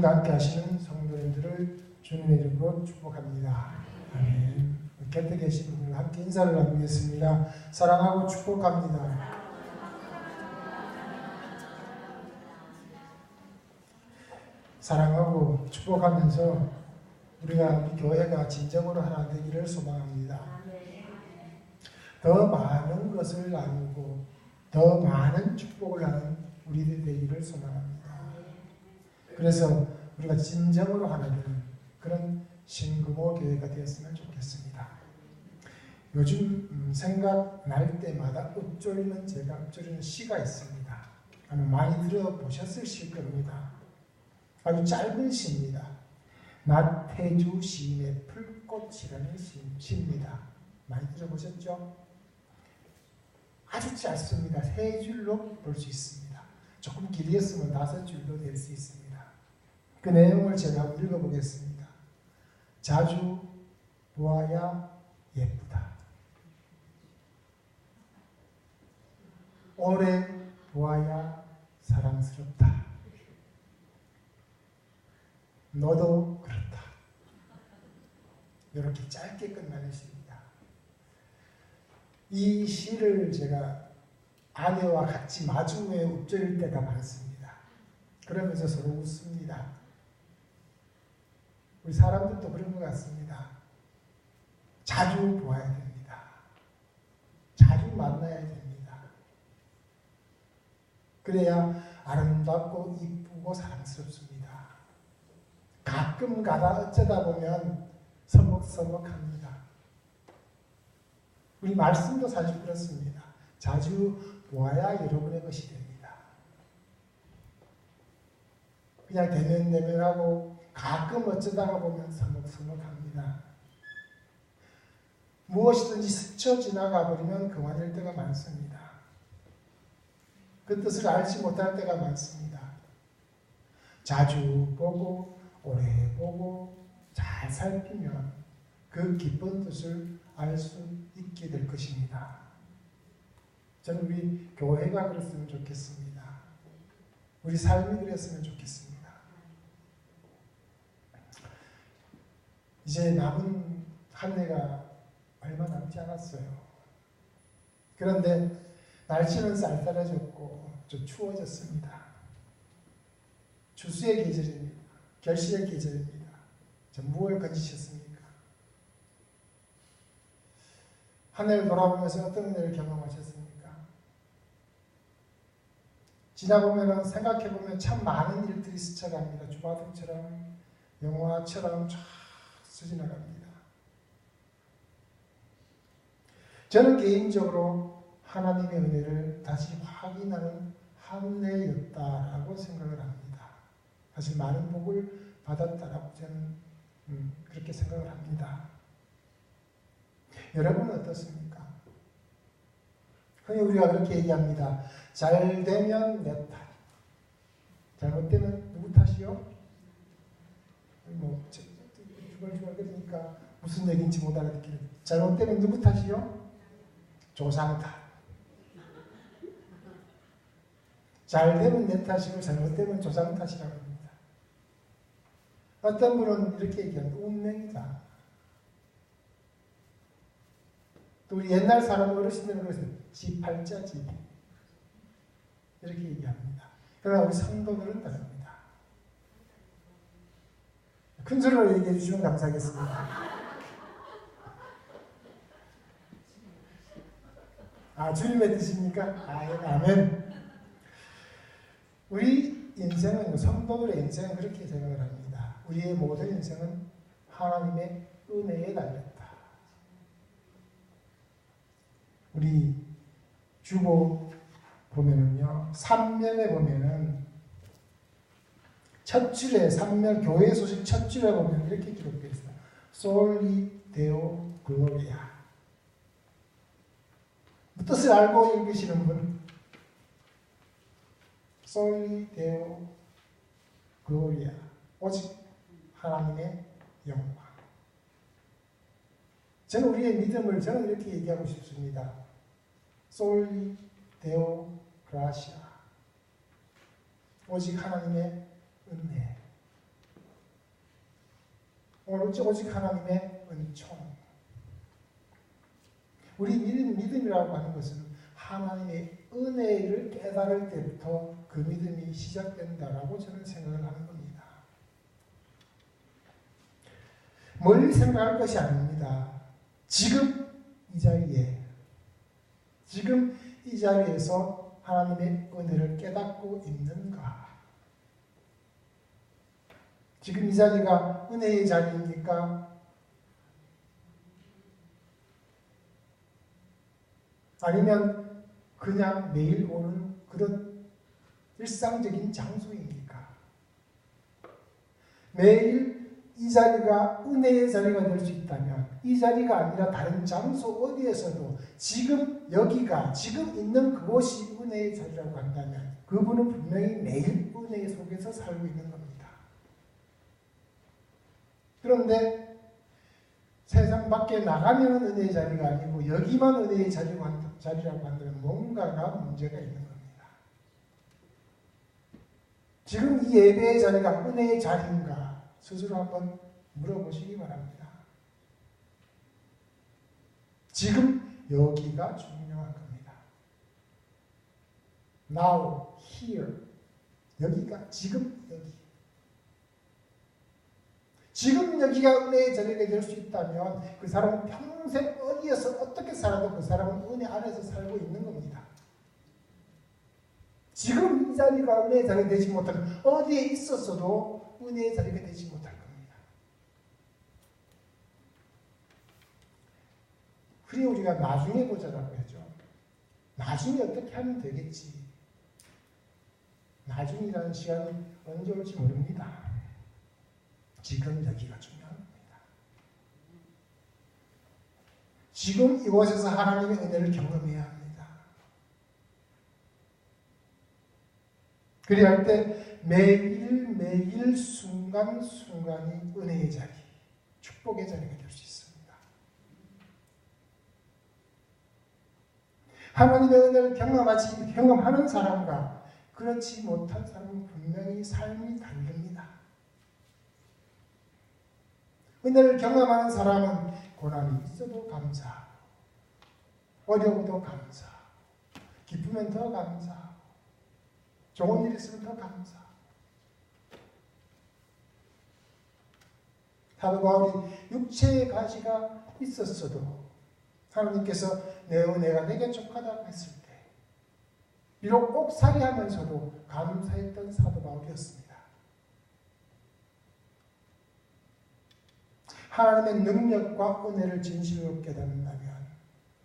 주님과 함께 하시는 성도님들을 주님의 이름으로 축복합니다. 아멘. 곁에 계신 분들과 함께 인사를 나누겠습니다. 사랑하고 축복합니다. 사랑하고 축복하면서 우리가 교회가 진정으로 하나 되기를 소망합니다. 더 많은 것을 나누고 더 많은 축복을 하는 우리들 되기를 소망합니다. 그래서 우리가 진정으로 하나 되는 그런 신금호 교회가 되었으면 좋겠습니다. 요즘 생각날 때마다 읊조리는 제가 읊조리는 시가 있습니다. 아마 많이 들어보셨을 실 겁니다. 아주 짧은 시입니다. 나태주 시인의 풀꽃이라는 시입니다. 많이 들어보셨죠? 아주 짧습니다. 3줄로 볼 수 있습니다. 조금 길이었으면 5줄도 될 수 있습니다. 그 내용을 제가 읽어보겠습니다. 자주 보아야 예쁘다. 오래 보아야 사랑스럽다. 너도 그렇다. 이렇게 짧게 끝나는 시입니다. 이 시를 제가 아내와 같이 마중에 읊조릴 때가 많습니다. 그러면서 서로 웃습니다. 우리 사람들도 그런 것 같습니다. 자주 보아야 됩니다. 자주 만나야 됩니다. 그래야 아름답고 이쁘고 사랑스럽습니다. 가끔 가다 어쩌다 보면 서먹서먹합니다. 우리 말씀도 사실 그렇습니다. 자주 보아야 여러분의 것이 됩니다. 그냥 대면대면하고 가끔 어쩌다가 보면 서먹서먹합니다. 무엇이든지 스쳐 지나가 버리면 그만일 때가 많습니다. 그 뜻을 알지 못할 때가 많습니다. 자주 보고 오래 보고 잘 살피면 그 깊은 뜻을 알 수 있게 될 것입니다. 저는 우리 교회가 그랬으면 좋겠습니다. 우리 삶이 그랬으면 좋겠습니다. 이제 남은 한 해가 얼마 남지 않았어요. 그런데 날씨는 쌀쌀해졌고 좀 추워졌습니다. 추수의 계절입니다. 결실의 계절입니다. 무엇을 건지셨습니까? 한 해를 돌아보면서 어떤 일을 경험하셨습니까? 지나보면 생각해보면 참 많은 일들이 스쳐갑니다. 주마등처럼 영화처럼 쫙 스쳐지나갑니다. 저는 개인적으로 하나님의 은혜를 다시 확인하는 한 해였다라고 생각을 합니다. 사실 많은 복을 받았다라고 저는 그렇게 생각을 합니다. 여러분은 어떻습니까? 흔히 우리가 그렇게 얘기합니다. 잘 되면 내 탓. 잘못되면 누구 탓이요? 주벌주벌 그러니까 무슨 얘기인지 못 알아듣기는. 잘못되면 누구 탓이요? 조상 탓. 잘 되면 내 탓이고 잘못되면 조상 탓이라고 합니다. 어떤 분은 이렇게 얘기합니다. 운명이다. 또 우리 옛날 사람 어르신들은 그래서 지팔자지 이렇게 얘기합니다. 그러나 우리 성도들은 다릅니다. 큰 소리로 얘기해 주시면 감사하겠습니다. 아, 주님의 뜻입니까? 아멘. 우리 인생은, 성도들의 인생은 그렇게 생각을 합니다. 우리의 모든 인생은 하나님의 은혜에 달렸다. 우리 주보 보면은요, 삼면에 보면은 첫 줄에 삼면 교회 소식 첫 줄에 보면 이렇게 기록되어 있어요. 솔리 데오 글로리아. 뜻을 알고 읽으시는 분, 솔리 데오 글로리아. 오직 하나님의 영광. 저는 우리의 믿음을 저는 이렇게 얘기하고 싶습니다. 솔리 데오 그라시아. 오직 하나님의 은혜. 오직 하나님의 은총. 우리 믿음이라고 하는 것은 하나님의 은혜를 깨달을 때부터 그 믿음이 시작된다라고 저는 생각을 하는 겁니다. 멀리 생각할 것이 아닙니다. 지금 이 자리에서 하나님의 은혜를 깨닫고 있는가? 지금 이 자리가 은혜의 자리입니까? 아니면 그냥 매일 오는 그런 일상적인 장소입니까? 매일 이 자리가 은혜의 자리가 될 수 있다면 이 자리가 아니라 다른 장소 어디에서도 지금 여기가 지금 있는 그곳이 은혜의 자리라고 한다면 그분은 분명히 매일 은혜 속에서 살고 있는 겁니다. 그런데 세상 밖에 나가면 은혜의 자리가 아니고 여기만 은혜의 자리라고 한다면 뭔가가 문제가 있는 겁니다. 지금 이 예배의 자리가 은혜의 자리인가 스스로 한번 물어보시기 바랍니다. 지금 여기가 중요한 겁니다. Now, here. 여기가 지금 여기. 지금 여기가 은혜의 자리가 될 수 있다면 그 사람은 평생 어디에서 어떻게 살아도 그 사람은 은혜 안에서 살고 있는 겁니다. 지금 이 자리가 은혜의 자리가 되지 못하면 어디에 있었어도 은혜의 자리가 되지 못할 겁니다. 그래 우리가 나중에 보자라고 하죠. 나중에 어떻게 하면 되겠지. 나중이라는 시간이 언제 올지 모릅니다. 지금 여기가 중요한 겁니다. 지금 이곳에서 하나님의 은혜를 경험해야 합니다. 그래야 할 때 매일 순간순간이 은혜의 자리, 축복의 자리가 될 수 있습니다. 하나님의 은혜를 경험하는 사람과 그렇지 못한 사람은 분명히 삶이 다릅니다. 은혜를 경험하는 사람은 고난이 있어도 감사하고 어려워도 감사하고 기쁘면 더 감사하고 좋은 일 있으면 더 감사하고 사도 바울이 육체의 가시가 있었어도 하나님께서 내 은혜가 내게 족하다고 했을 때 비록 옥살이하면서도 감사했던 사도 바울이었습니다. 하나님의 능력과 은혜를 진실로 깨닫는다면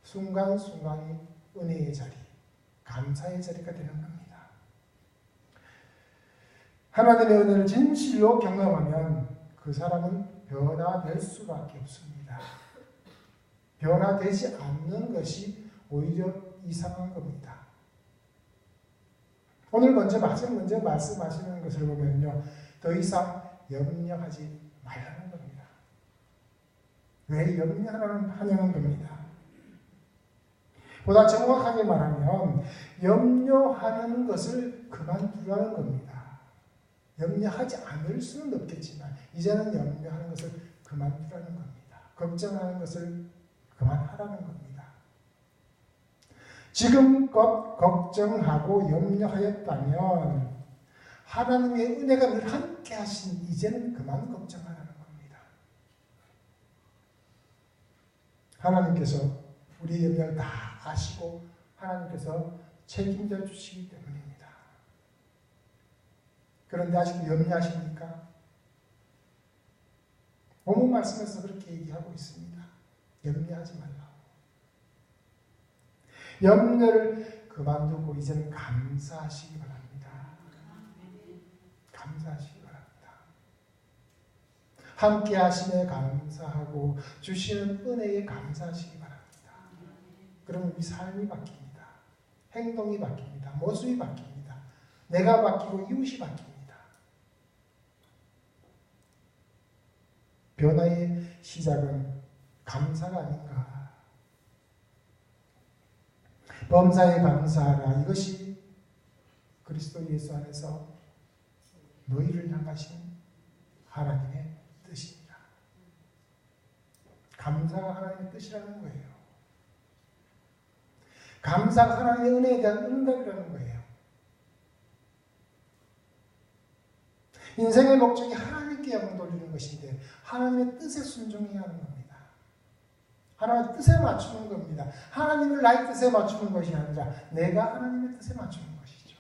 순간순간이 은혜의 자리, 감사의 자리가 되는 겁니다. 하나님의 은혜를 진실로 경험하면 그 사람은 변화될 수밖에 없습니다. 변화되지 않는 것이 오히려 이상한 겁니다. 오늘 먼저 말씀하시는 것을 보면요. 더 이상 염려하지 말라는 겁니다. 왜 염려하냐는 겁니다. 보다 정확하게 말하면 염려하는 것을 그만두라는 겁니다. 염려하지 않을 수는 없겠지만 이제는 염려하는 것을 그만두라는 겁니다. 걱정하는 것을 그만하라는 겁니다. 지금껏 걱정하고 염려하였다면 하나님의 은혜가 늘 함께 하신 이제는 그만 걱정하라는 겁니다. 하나님께서 우리의 염려를 다 아시고 하나님께서 책임져 주시기 때문입니다. 그런데 아직도 염려하십니까? 본문 말씀에서 그렇게 얘기하고 있습니다. 염려하지 말라고. 염려를 그만두고 이제는 감사하시기 바랍니다. 감사하시기 바랍니다. 함께 하심에 감사하고 주시는 은혜에 감사하시기 바랍니다. 그러면 우리 삶이 바뀝니다. 행동이 바뀝니다. 모습이 바뀝니다. 내가 바뀌고 이웃이 바뀝니다. 변화의 시작은 감사가 아닌가. 범사에 감사하라. 이것이 그리스도 예수 안에서 너희를 향하신 하나님의 뜻입니다. 감사가 하나님의 뜻이라는 거예요. 감사가 하나님의 은혜에 대한 응답이라는 거예요. 인생의 목적이 하나님께 영광 돌리는 것인데 하나님의 뜻에 순종해야 하는 겁니다. 하나님의 뜻에 맞추는 겁니다. 하나님을 나의 뜻에 맞추는 것이 아니라 내가 하나님의 뜻에 맞추는 것이죠.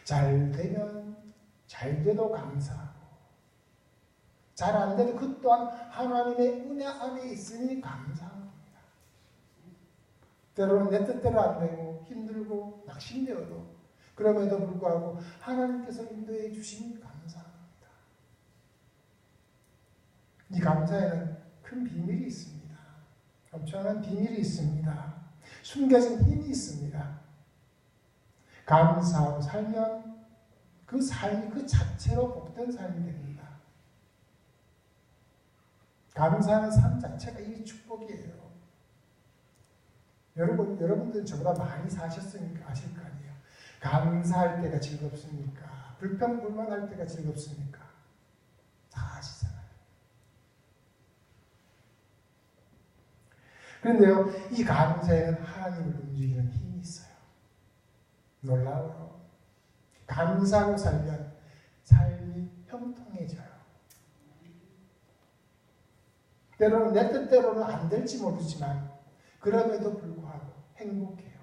잘 되면 잘 돼도 감사하고 잘 안 돼도 그 또한 하나님의 은혜 안에 있으니 감사한 겁니다. 때로는 내 뜻대로 안 되고 힘들고 낙심되어도 그럼에도 불구하고 하나님께서 인도해 주시니 감사합니다. 이 감사에는 큰 비밀이 있습니다. 엄청난 비밀이 있습니다. 숨겨진 힘이 있습니다. 감사하고 살면 그 삶이 그 자체로 복된 삶이 됩니다. 감사하는 삶 자체가 이 축복이에요. 여러분들 저보다 많이 사셨으니까 아실 거 아니에요. 감사할 때가 즐겁습니까? 불평불만할 때가 즐겁습니까? 다 아시잖아요. 그런데요, 이 감사에는 하나님을 움직이는 힘이 있어요. 놀라워요. 감사하고 살면 삶이 형통해져요. 때로는 내 뜻대로는 안 될지 모르지만 그럼에도 불구하고 행복해요.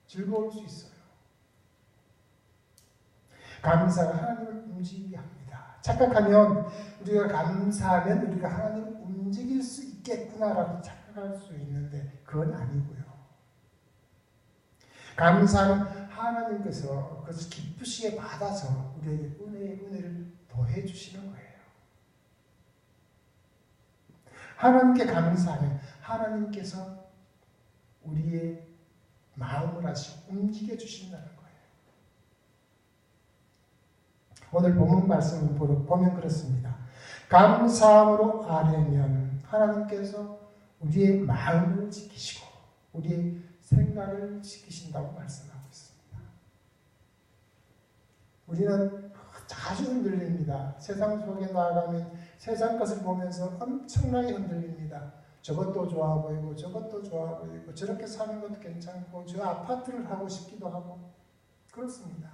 즐거울 수 있어요. 감사가 하나님을 움직이게 합니다. 착각하면 우리가 감사하면 우리가 하나님을 움직일 수 있겠구나라고 착각할 수 있는데 그건 아니고요. 감사는 하나님께서 그것을 기쁘시게 받아서 우리에게 은혜를 더해 주시는 거예요. 하나님께 감사하면 하나님께서 우리의 마음을 하시고 움직여 주신다는 거예요. 오늘 본문 말씀을 보면 그렇습니다. 감사함으로 아뢰면 하나님께서 우리의 마음을 지키시고 우리의 생각을 지키신다고 말씀하고 있습니다. 우리는 자주 흔들립니다. 세상 속에 나아가면 세상 것을 보면서 엄청나게 흔들립니다. 저것도 좋아 보이고 저것도 좋아 보이고 저렇게 사는 것도 괜찮고 저 아파트를 하고 싶기도 하고 그렇습니다.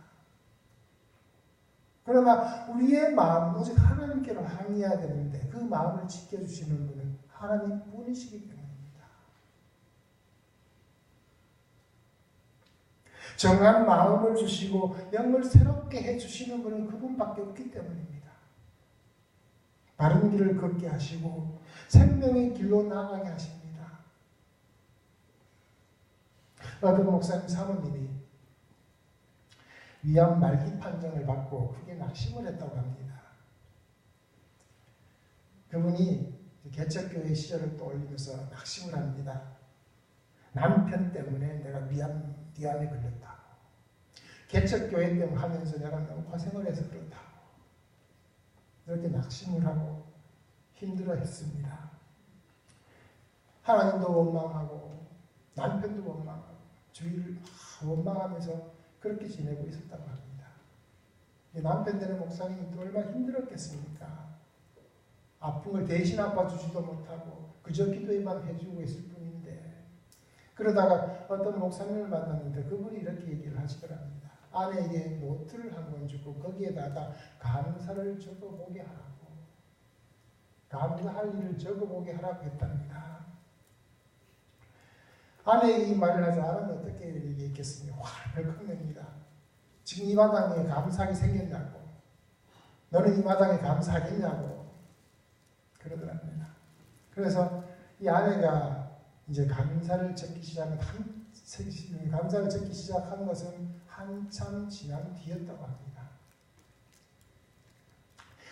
그러나 우리의 마음은 오직 하나님께로 향해야 되는데 그 마음을 지켜주시는 분은 하나님 뿐이시기 때문입니다. 정한 마음을 주시고 영을 새롭게 해주시는 분은 그분밖에 없기 때문입니다. 바른 길을 걷게 하시고 생명의 길로 나아가게 하십니다. 어떤 목사님 사모님이 위암 말기 판정을 받고 크게 낙심을 했다고 합니다. 그분이 개척교회 시절을 떠올리면서 낙심을 합니다. 남편 때문에 내가 위암에 걸렸다고. 개척교회 때문에 하면서 내가 너무 고생을 해서 그렇다고. 이렇게 낙심을 하고 힘들어했습니다. 하나님도 원망하고 남편도 원망하고 주위를 원망하면서 그렇게 지내고 있었다고 합니다. 남편 되는 목사님이 또 얼마나 힘들었겠습니까? 아픈 걸 대신 아파주지도 못하고 그저 기도에만 해주고 있을 뿐인데 그러다가 어떤 목사님을 만났는데 그분이 이렇게 얘기를 하시더랍니다. 아내에게 노트를 한 권 주고 거기에다가 감사를 적어보게 하라고 감사할 일을 적어보게 하라고 했답니다. 아내에게 이 말을 하자 아내는 어떻게 얘기했겠습니까? 화를 벌컥 냅니다. 지금 이 마당에 감사하게 생겼냐고 너는 이 마당에 감사하겠냐고 그러더랍니다. 그래서 이 아내가 이제 감사를 적기 시작한 것은 한참 지난 뒤였다고 합니다.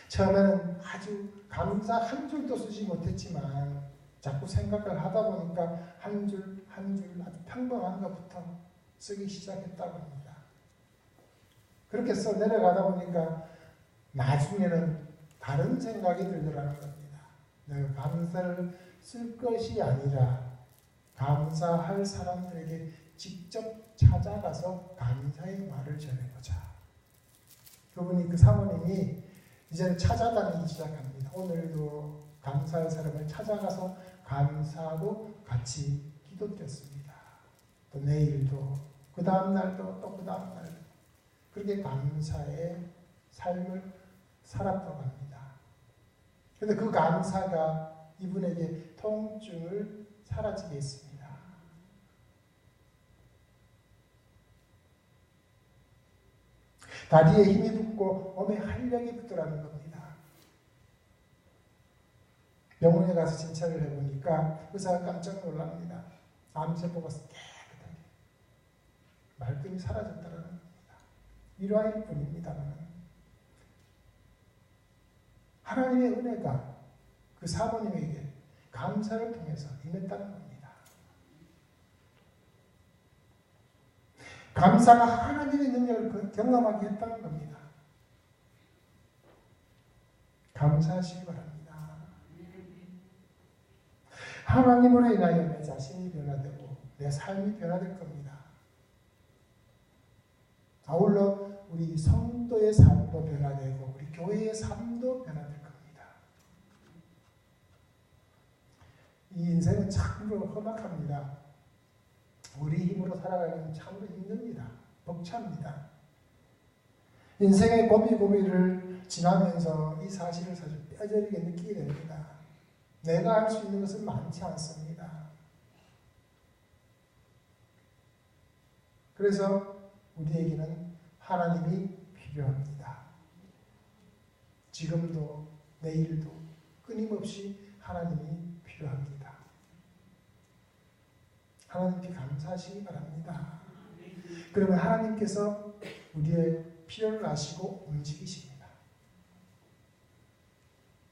처음에는 아주 감사 한 줄도 쓰지 못했지만 자꾸 생각을 하다 보니까 한 줄 한 줄 아주 평범한 것부터 쓰기 시작했다고 합니다. 그렇게 써 내려가다 보니까 나중에는 다른 생각이 들더라는 겁니다. 내가 감사를 쓸 것이 아니라 감사할 사람들에게 직접 찾아가서 감사의 말을 전해보자. 그분이 그 사모님이 이제는 찾아다니기 시작합니다. 오늘도 감사할 사람을 찾아가서 감사하고 같이 기도드렸습니다. 또 내일도, 그 다음 날도, 또 그 다음 날도 그렇게 감사의 삶을 살았다고 합니다. 그런데 그 감사가 이분에게 통증을 사라지게 했습니다. 다리에 힘이 붙고 몸에 활력이 붙더라는 겁니다. 병원에 가서 진찰을 해보니까 의사가 깜짝 놀랍니다. 암세포가 깨끗하게 말끔히 사라졌다는 겁니다. 일화일 뿐입니다만 하나님의 은혜가 그 사모님에게 감사를 통해서 임했다는 겁니다. 감사가 하나님의 능력을 경험하게 했다는 겁니다. 감사하시기 바랍니다. 하나님으로 인하여 내 자신이 변화되고 내 삶이 변화될 겁니다. 아울러 우리 성도의 삶도 변화되고 우리 교회의 삶도 변화될 겁니다. 이 인생은 참으로 험악합니다. 우리 힘으로 살아가기는 참으로 힘듭니다. 벅찹니다. 인생의 고비고비를 지나면서 이 사실을 사실 뼈저리게 느끼게 됩니다. 내가 할 수 있는 것은 많지 않습니다. 그래서 우리에게는 하나님이 필요합니다. 지금도 내일도 끊임없이 하나님이 필요합니다. 하나님께 감사하시기 바랍니다. 그러면 하나님께서 우리의 필요를 아시고 움직이십니다.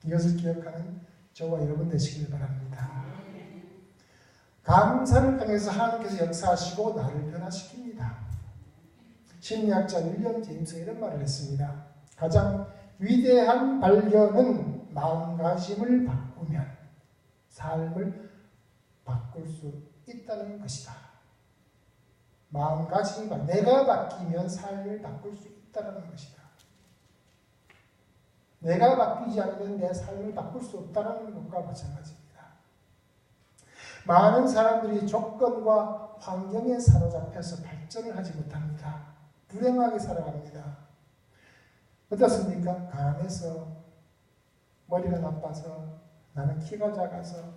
이것을 기억하는 저와 여러분 되시길 바랍니다. 감사를 통해서 하나님께서 역사하시고 나를 변화시킵니다. 심리학자 윌리엄 제임스가 이런 말을 했습니다. 가장 위대한 발견은 마음가짐을 바꾸면 삶을 바꿀 수 있다는 것이다. 마음가짐이 내가 바뀌면 삶을 바꿀 수 있다는 것이다. 내가 바뀌지 않으면 내 삶을 바꿀 수 없다는 것과 마찬가지입니다. 많은 사람들이 조건과 환경에 사로잡혀서 발전을 하지 못합니다. 불행하게 살아갑니다. 어떻습니까? 가난해서, 머리가 나빠서, 나는 키가 작아서,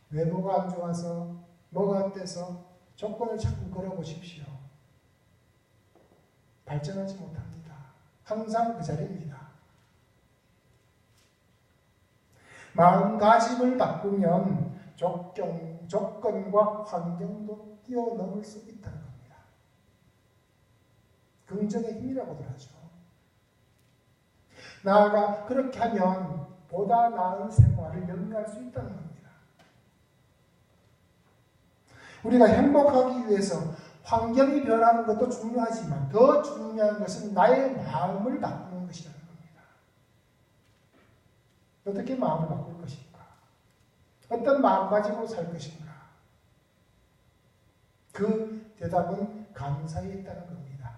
외모가 안 좋아서, 뭐가 안 돼서 조건을 자꾸 걸어보십시오. 발전하지 못합니다. 항상 그 자리입니다. 마음가짐을 바꾸면 조건과 환경도 뛰어넘을 수 있다는 겁니다. 긍정의 힘이라고들 하죠. 나아가 그렇게 하면 보다 나은 생활을 영위할 수 있다는 겁니다. 우리가 행복하기 위해서 환경이 변하는 것도 중요하지만 더 중요한 것은 나의 마음을 바꾸는 것이라는 겁니다. 어떻게 마음을 바꿀 것인가? 어떤 마음가짐으로 살 것인가? 그 대답은 감사에 있다는 겁니다.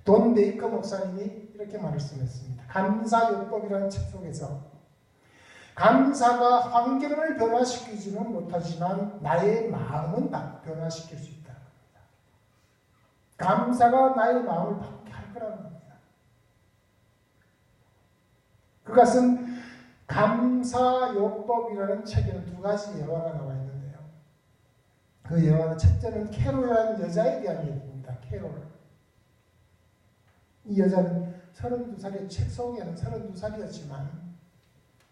돈 베이커 목사님이 이렇게 말씀했습니다. 감사요법이라는 책 속에서 감사가 환경을 변화시키지는 못하지만 나의 마음은 변화시킬 수 있다는 겁니다. 감사가 나의 마음을 바뀌게 할 거라는 겁니다. 그것은 감사요법이라는 책에는 두 가지 예화가 나와 있는데요. 그 예화는 첫째는 캐롤이라는 여자에 대한 얘기입니다. 캐롤. 이 여자는 32살의 책 속에는 32살이었지만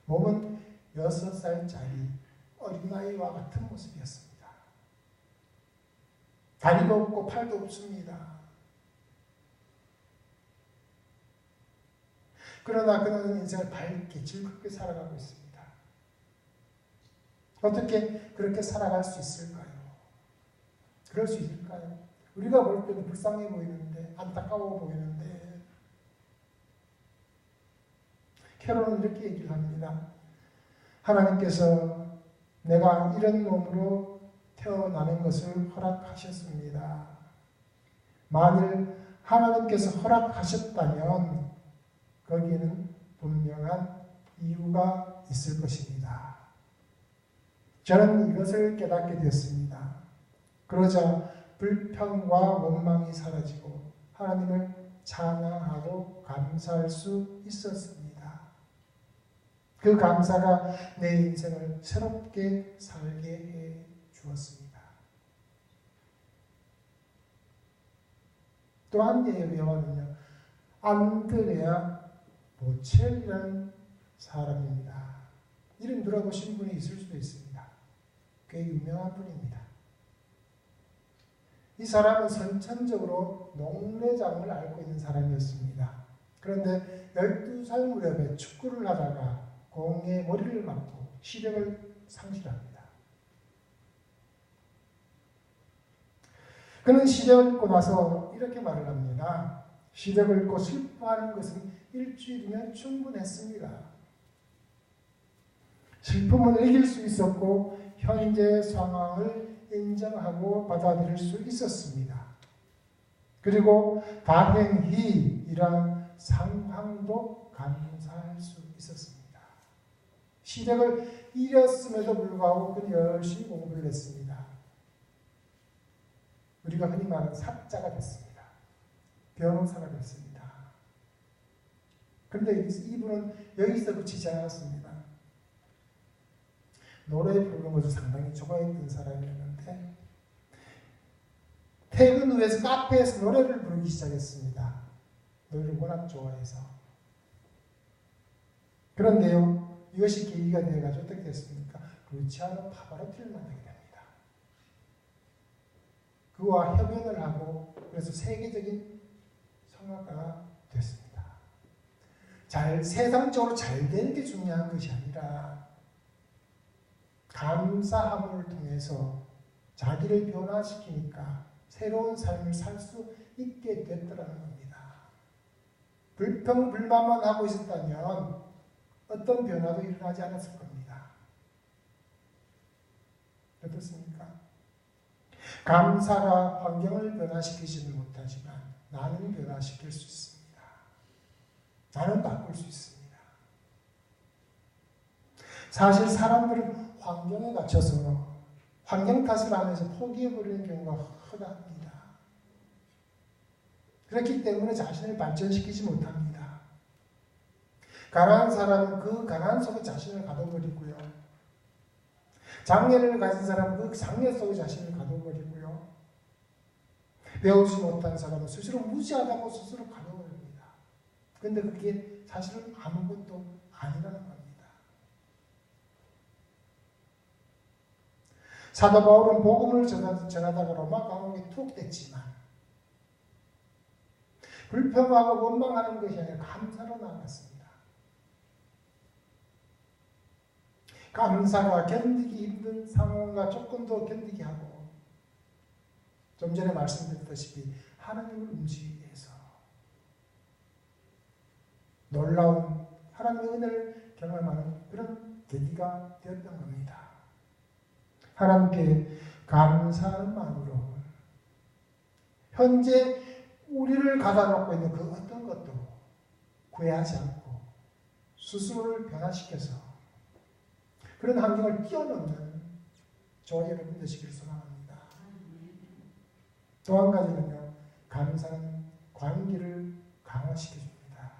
몸은 6살짜리 어린아이와 같은 모습이었습니다. 다리도 없고 팔도 없습니다. 그러나 그는 인생을 밝게 즐겁게 살아가고 있습니다. 어떻게 그렇게 살아갈 수 있을까요? 그럴 수 있을까요? 우리가 볼 때는 불쌍해 보이는데 안타까워 보이는데 캐롤은 이렇게 얘기를 합니다. 하나님께서 내가 이런 몸으로 태어나는 것을 허락하셨습니다. 만일 하나님께서 허락하셨다면 거기에는 분명한 이유가 있을 것입니다. 저는 이것을 깨닫게 되었습니다. 그러자 불평과 원망이 사라지고 하나님을 찬양하고 감사할 수 있었습니다. 그 감사가 내 인생을 새롭게 살게 해 주었습니다. 또 한 개의 예화는요, 안드레아 보첼이라는 사람입니다. 이름 들어보신 분이 있을 수도 있습니다. 꽤 유명한 분입니다. 이 사람은 선천적으로 녹내장을 앓고 있는 사람이었습니다. 그런데 12살 무렵에 축구를 하다가 공에 머리를 맞고 시력을 상실합니다. 그는 시력을 잃고 나서 이렇게 말을 합니다. 시력을 잃고 슬퍼하는 것은 일주일이면 충분했습니다. 슬픔을 이길 수 있었고 현재 상황을 인정하고 받아들일 수 있었습니다. 그리고 다행히이란 상황도 감사할 수 있었습니다. 시력을 잃었음에도 불구하고 그는 열심히 공부를 했습니다. 우리가 흔히 말하는 사자가 됐습니다. 변호사가 됐습니다. 그런데 이분은 여기서 그치지 않았습니다. 노래 부르는 것을 상당히 좋아했던 사람이었는데 퇴근 후에서 카페에서 노래를 부르기 시작했습니다. 노래를 워낙 좋아해서. 그런데요, 이것이 계기가 되어가지고 어떻게 됐습니까? 루치아노 파바로티를 만나게 됩니다. 그와 협연을 하고 그래서 세계적인 성악가가 됐습니다. 세상적으로 잘 되는 게 중요한 것이 아니라 감사함을 통해서 자기를 변화시키니까 새로운 삶을 살 수 있게 됐더라는 겁니다. 불평불만만 하고 있었다면 어떤 변화도 일어나지 않았을 겁니다. 어떻습니까? 감사가 환경을 변화시키지는 못하지만 나는 변화시킬 수 있습니다. 나는 바꿀 수 있습니다. 사실 사람들은 환경에 갇혀서 환경 탓을 하면서 포기해버리는 경우가 허다합니다. 그렇기 때문에 자신을 발전시키지 못합니다. 가난한 사람은 그 가난 속에 자신을 가둬버리고요. 장애를 가진 사람은 그 장애 속에 자신을 가둬버리고요. 배우지 못한 사람은 스스로 무지하다고 스스로 가둬버립니다. 그런데 그게 사실은 아무것도 아니라는 겁니다. 사도 바울은 복음을 전하다가 로마 감옥에 툭 댔지만 불평하고 원망하는 것이 아니라 감사로 나갔습니다. 감사가 견디기 힘든 상황과 조건도 견디게 하고 좀 전에 말씀드렸다시피 하나님을 움직이게 해서 놀라운 하나님의 은혜를 경험하는 그런 계기가 되었던 겁니다. 하나님께 감사하는 마음으로 현재 우리를 가다놓고 있는 그 어떤 것도 구애하지 않고 스스로를 변화시켜서 그런 환경을 뛰어넘는 저와 여러분 되시길 소망합니다. 또 한 가지는요, 감사는 관계를 강화시켜줍니다.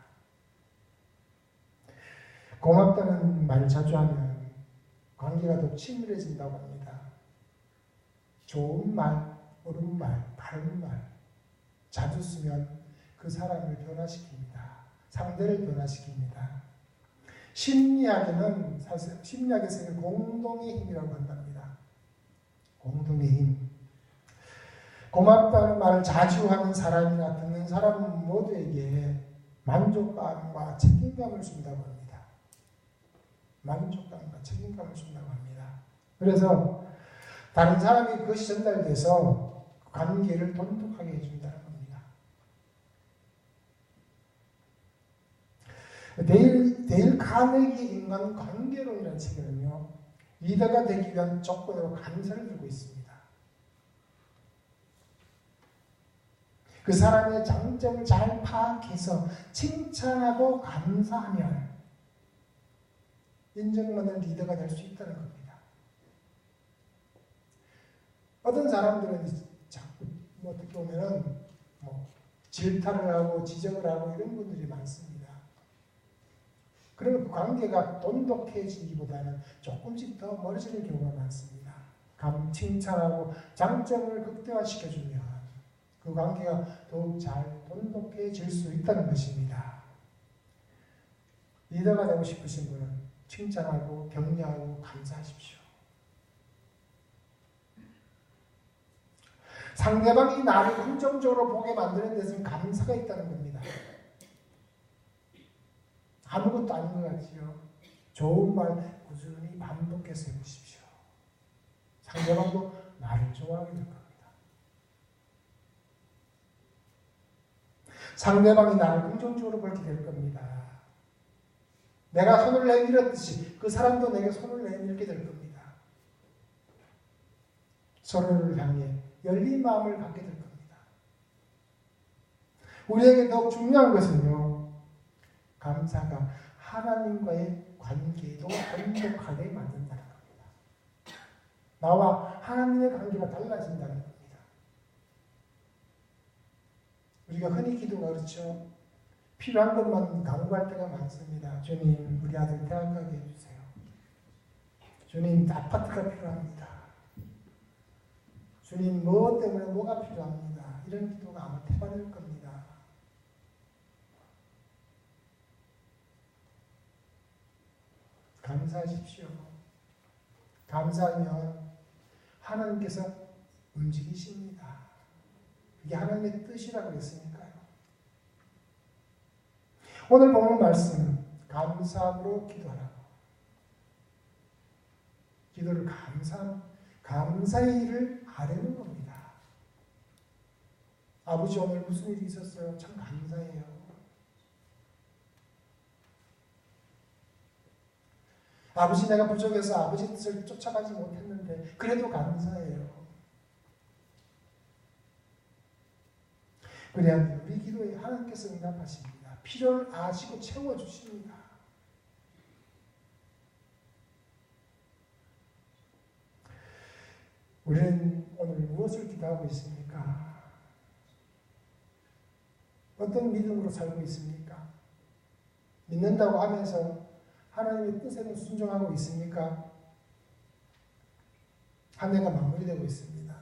고맙다는 말을 자주 하면 관계가 더 친밀해진다고 합니다. 좋은 말, 옳은 말, 바른 말 자주 쓰면 그 사람을 변화시킵니다. 상대를 변화시킵니다. 심리학에는 사실 심리학에서 공동의 힘이라고 한답니다. 공동의 힘. 고맙다는 말을 자주 하는 사람이나 듣는 사람 모두에게 만족감과 책임감을 준다고 합니다. 만족감과 책임감을 준다고 합니다. 그래서 다른 사람이 그것이 전달돼서 관계를 돈독하게 해준다는 겁니다. 데일 카네기의 인간관계론이라는 책에는요, 리더가 되기 위한 조건으로 감사를 들고 있습니다. 그 사람의 장점을 잘 파악해서 칭찬하고 감사하면 인정받는 리더가 될 수 있다는 겁니다. 어떤 사람들은 자꾸 어떻게 보면은 질타를 하고 지적을 하고 이런 분들이 많습니다. 그러면 그 관계가 돈독해지기보다는 조금씩 더 멀어지는 경우가 많습니다. 칭찬하고 장점을 극대화시켜주면 그 관계가 더욱 잘 돈독해질 수 있다는 것입니다. 리더가 되고 싶으신 분은 칭찬하고 격려하고 감사하십시오. 상대방이 나를 긍정적으로 보게 만드는 데서는 감사가 있다는 겁니다. 아무것도 아닌 것 같지요. 좋은 말 꾸준히 반복해서 해보십시오. 상대방도 나를 좋아하게 될 겁니다. 상대방이 나를 긍정적으로 보게 될 겁니다. 내가 손을 내밀었듯이 그 사람도 내게 손을 내밀게 될 겁니다. 서로를 향해 열린 마음을 갖게 될 겁니다. 우리에게 더욱 중요한 것은요, 감사가 하나님과의 관계도 돈독하게 만든다는 겁니다. 나와 하나님의 관계가 달라진다는 겁니다. 우리가 흔히 기도가 그렇죠. 필요한 것만 간구할 때가 많습니다. 주님, 우리 아들 대학 가게 해주세요. 주님, 아파트가 필요합니다. 주님, 뭐 때문에 뭐가 필요합니다. 이런 기도가 아마 태반일 겁니다. 감사하십시오. 감사하면 하나님께서 움직이십니다. 그게 하나님의 뜻이라고 했으니까요. 오늘 보는 말씀, 감사함으로 기도하라고. 기도를 감사의 일을 하려는 겁니다. 아버지, 오늘 무슨 일이 있었어요? 참 감사해요. 아버지, 내가 부족해서 아버지 뜻을 쫓아가지 못했는데 그래도 감사해요. 그래야 우리 기도에 하나님께서 응답하십니다. 필요를 아시고 채워주십니다. 우리는 오늘 무엇을 기도하고 있습니까? 어떤 믿음으로 살고 있습니까? 믿는다고 하면서 하나님의 뜻에는 순종하고 있습니까? 한 해가 마무리되고 있습니다.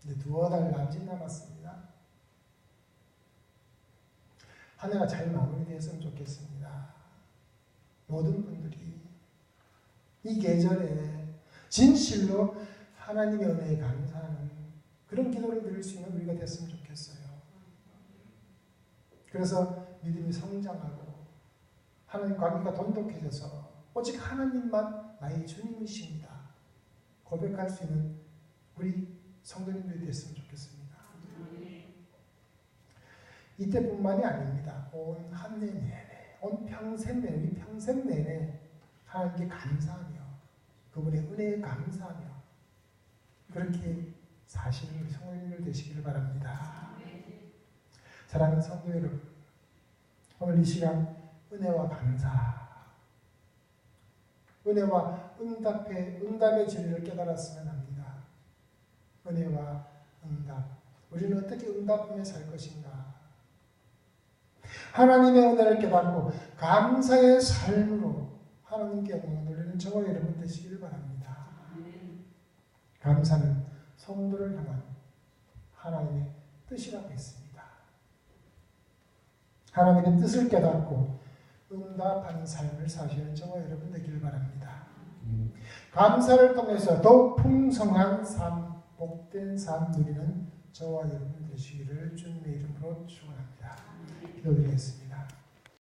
이제 2달 남짓 남았습니다. 한 해가 잘 마무리되었으면 좋겠습니다. 모든 분들이 이 계절에 진실로 하나님의 은혜에 감사하는 그런 기도를 드릴 수 있는 우리가 됐으면 좋겠어요. 그래서 믿음이 성장하고 하나님 관계가 돈독해져서 오직 하나님만 나의 주님이십니다. 고백할 수 있는 우리 성도님들이 됐으면 좋겠습니다. 이때뿐만이 아닙니다. 온 한 해 내내, 온 평생 내내, 우리 평생 내내 하나님께 감사하며 그분의 은혜에 감사하며 그렇게 사시는 우리 성도님들 되시기를 바랍니다. 사랑하는 성도 여러분, 오늘 이 시간 은혜와 감사, 은혜와 응답의 진리를 깨달았으면 합니다. 은혜와 응답, 우리는 어떻게 응답하며 살 것인가? 하나님의 은혜를 깨닫고 감사의 삶으로 하나님께 영광을 돌리는 저와 여러분 되시기를 바랍니다. 감사는 성도를 향한 하나님의 뜻이라고 했습니다. 하나님의 뜻을 깨닫고 응답하는 삶을 사시는 저와 여러분 되기를 바랍니다. 감사를 통해서 더욱 풍성한 삶, 복된 삶 누리는 저와 여러분 되시기를 주님의 이름으로 축원합니다. 기도드리겠습니다.